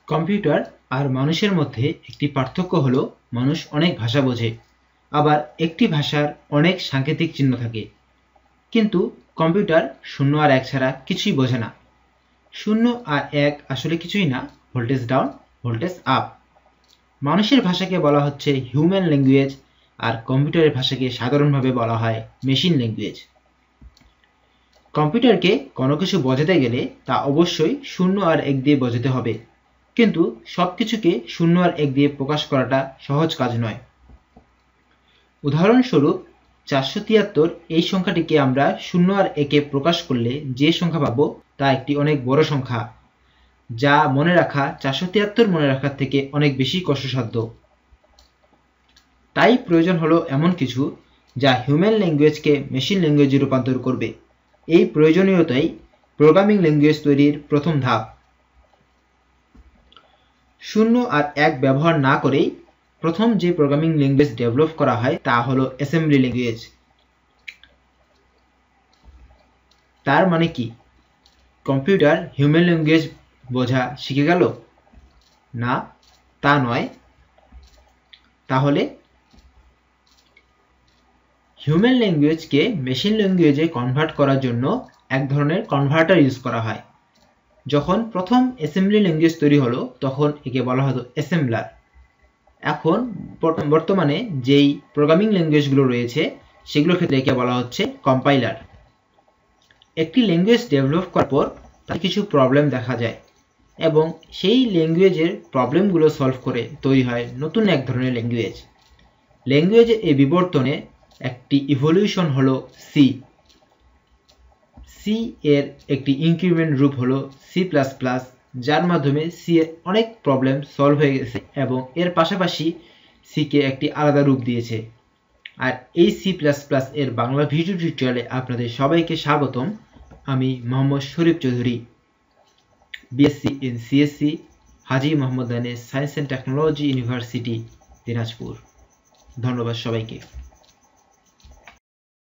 Computer আর মানুষের মধ্যে একটি পার্থক্য হলো মানুষ অনেক ভাষা বোঝে, আবার একটি ভাষার অনেক সাংকেতিক চিহ্ন থাকে, কিন্তু কম্পিউটার 0 আর 1 ছাড়া কিছুই বোঝে না। 0 আর 1 আসলে কিছুই না, ভোল্টেজ ডাউন, ভোল্টেজ আপ। মানুষের ভাষাকে বলা হচ্ছে হিউম্যান ল্যাঙ্গুয়েজ, আর কম্পিউটারের ভাষাকে সাধারণভাবে বলা হয় মেশিন ল্যাঙ্গুয়েজ। কম্পিউটারকে কোনো কিছু বোঝাতে গেলে তা অবশ্যই 0 আর 1 দিয়ে বোঝাতে হবে, কিন্তু সবকিছুকে 0 আর 1 দিয়ে প্রকাশ করাটা সহজ কাজ নয়। উদাহরণস্বরূপ 473 এই সংখ্যাটিকে আমরা 0 আর 1 এ প্রকাশ করলে যে সংখ্যা পাবো তা একটি অনেক বড় সংখ্যা, যা মনে রাখা 473 মনে রাখার থেকে অনেক বেশি কষ্টসাধ্য। তাই প্রয়োজন হলো এমন কিছু যা হিউম্যান ল্যাঙ্গুয়েজকে মেশিন ল্যাঙ্গুয়েজে রূপান্তর করবে। এই প্রয়োজনীয়তাই প্রোগ্রামিং ল্যাঙ্গুয়েজ তৈরির প্রথম ধাপ। 0 আর 1 ব্যবহার না করেই প্রথম যে প্রোগ্রামিং ল্যাঙ্গুয়েজ ডেভেলপ করা হয় তা হলো অ্যাসেম্বলি ল্যাঙ্গুয়েজ। তার মানে কি কম্পিউটার হিউম্যান ল্যাঙ্গুয়েজ বোঝা শিখে গেল? না, তা নয়। তাহলে হিউম্যান ল্যাঙ্গুয়েজকে মেশিন ল্যাঙ্গুয়েজে কনভার্ট করার জন্য এক ধরনের কনভার্টার ইউজ করা হয়। যখন প্রথম অ্যাসেম্বলি ল্যাঙ্গুয়েজ তৈরি হলো তখন একে বলা হতো অ্যাসেম্বলার। এখন বর্তমানে যেই প্রোগ্রামিং ল্যাঙ্গুয়েজগুলো রয়েছে সেগুলোর ক্ষেত্রে একে বলা হচ্ছে কম্পাইলার। একটি ল্যাঙ্গুয়েজ ডেভেলপ করার পর তার কিছু প্রবলেম দেখা যায় এবং সেই ল্যাঙ্গুয়েজের প্রবলেমগুলো সলভ করে তৈরি হয় নতুন এক ধরনের ল্যাঙ্গুয়েজ। ল্যাঙ্গুয়েজের এই বিবর্তনে একটি ইভলিউশন হলো সি। সি এর একটি ইনক্রিমেন্ট রূপ হলো সি++, যার মাধ্যমে সি এর অনেক প্রবলেম সলভ হয়ে গেছে এবং এর পাশাপাশি সি কে একটি আলাদা রূপ দিয়েছে। আর এই সি++ এর বাংলা ভিডিও টিউটোরিয়ালে আপনাদের সবাইকে স্বাগতম। আমি Mohammad Sharif Chowdhury, BSc in CSC, Haji Mohammad Danesh science and technology university, Dinajpur. ধন্যবাদ সবাইকে।